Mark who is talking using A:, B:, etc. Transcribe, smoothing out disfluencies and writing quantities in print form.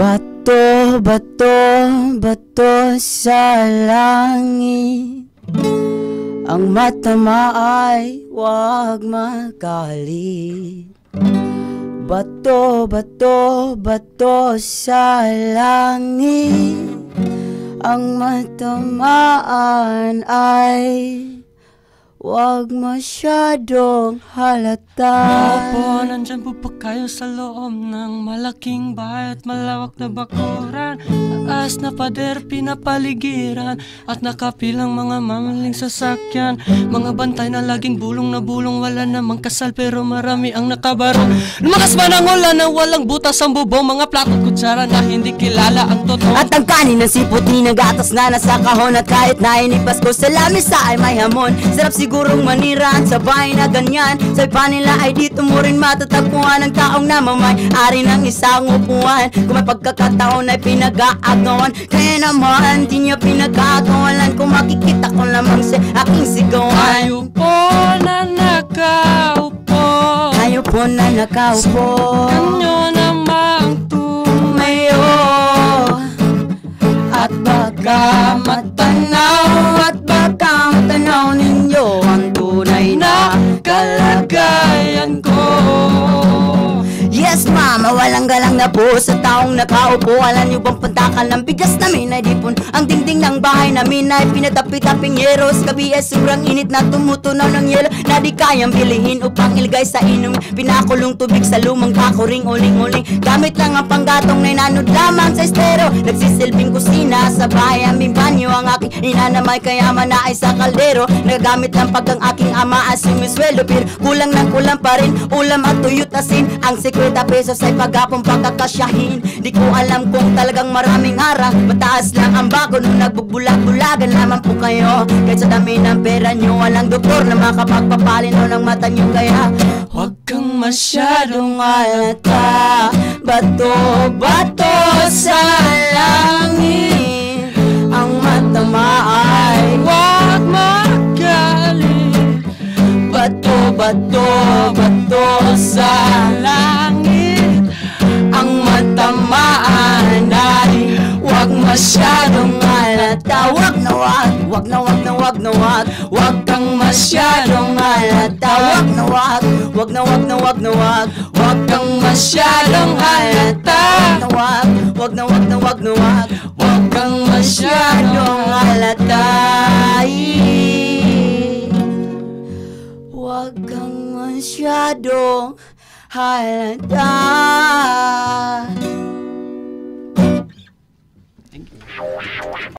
A: Bato, bato, bato sa langit. Ang matama ay huwag magalit. Bato, bato, bato sa langit. Ang matamaan ay huwag masyadong halata.
B: Opo, nandyan po pa kayo sa loob ng malaking bahay at malawak na bakuran. Taas na pader, pinapaligiran at nakapilang mga mamaling sasakyan. Mga bantay na laging bulong na bulong, wala namang kasal pero marami ang nakabarong. Lumakas man ang ulan na walang butas ang bubong, mga plato at kutsara na hindi kilala ang totoo.
A: At ang kanin ng sipot ni nagatas na nasa kahon. At kahit na inipas ko sa lamesa ay may hamon. Sarap sigurong maniraan sa bahay na ganyan. Sa iba nila ay dito mo rin matatagpuan ang taong namamay-ari ng isang upuan. Kung may pagkakataon ay pinag-aagawan, kaya naman di niya pinagkakawalan. Kung makikita ko lamang sa aking sigawan.
B: Tayo po na nakaupo,
A: Tayo po na nakaupo,
B: kanyo namang tumayo.
A: at baka matanaw, at baka matanaw ninyo ang tunay na
B: Kalagayan ko.
A: Yes mama, walang galang na po sa taong nakaupo. Alam niyo bang pantakal ng bigas namin ay dipon? Ang dingding ng bahay namin ay pinatapit-taping yeros. Gabi ay sobrang init na tumutunaw ng yelo na di kayang bilihin upang ilagay sa inom. Pinakulong tubig sa lumang kakuring uling-uling. Gamit lang ang panggatong na inanod lamang sa estero. Nagsisilbing kusina sa bahay aming banyo. Ang aking inanamay kayaman na ay sa kaldero. Nagagamit lang pag ang aking ama ay sumiswelo. Pero kulang ng kulang pa rin ulam at tuyot asin. Ang 50 pesos ay paghapong pagkakasyahin. Di ko alam kung talagang maraming ara. Mataas lang ang bago nung nagbubulak-bulagan naman po kayo. Kahit sa dami ng pera nyo, walang doktor na makapagpapalino ng mata nyo. Kaya
B: Huwag kang masyadong
A: halata. Bato, bato sa langit. Ang matama ay
B: huwag magalit.
A: bato, bato, bato sa
B: Langit,
A: ang matamaan ay huwag masyadong halata. Huwag na huwag, huwag na huwag na huwag na huwag. Huwag kang masyadong halata. Huwag na huwag, huwag na huwag na huwag na huwag. Huwag kang masyadong halata. Huwag na huwag na huwag na huwag. Huwag kang masyadong halata. Huwag kang masyadong halata.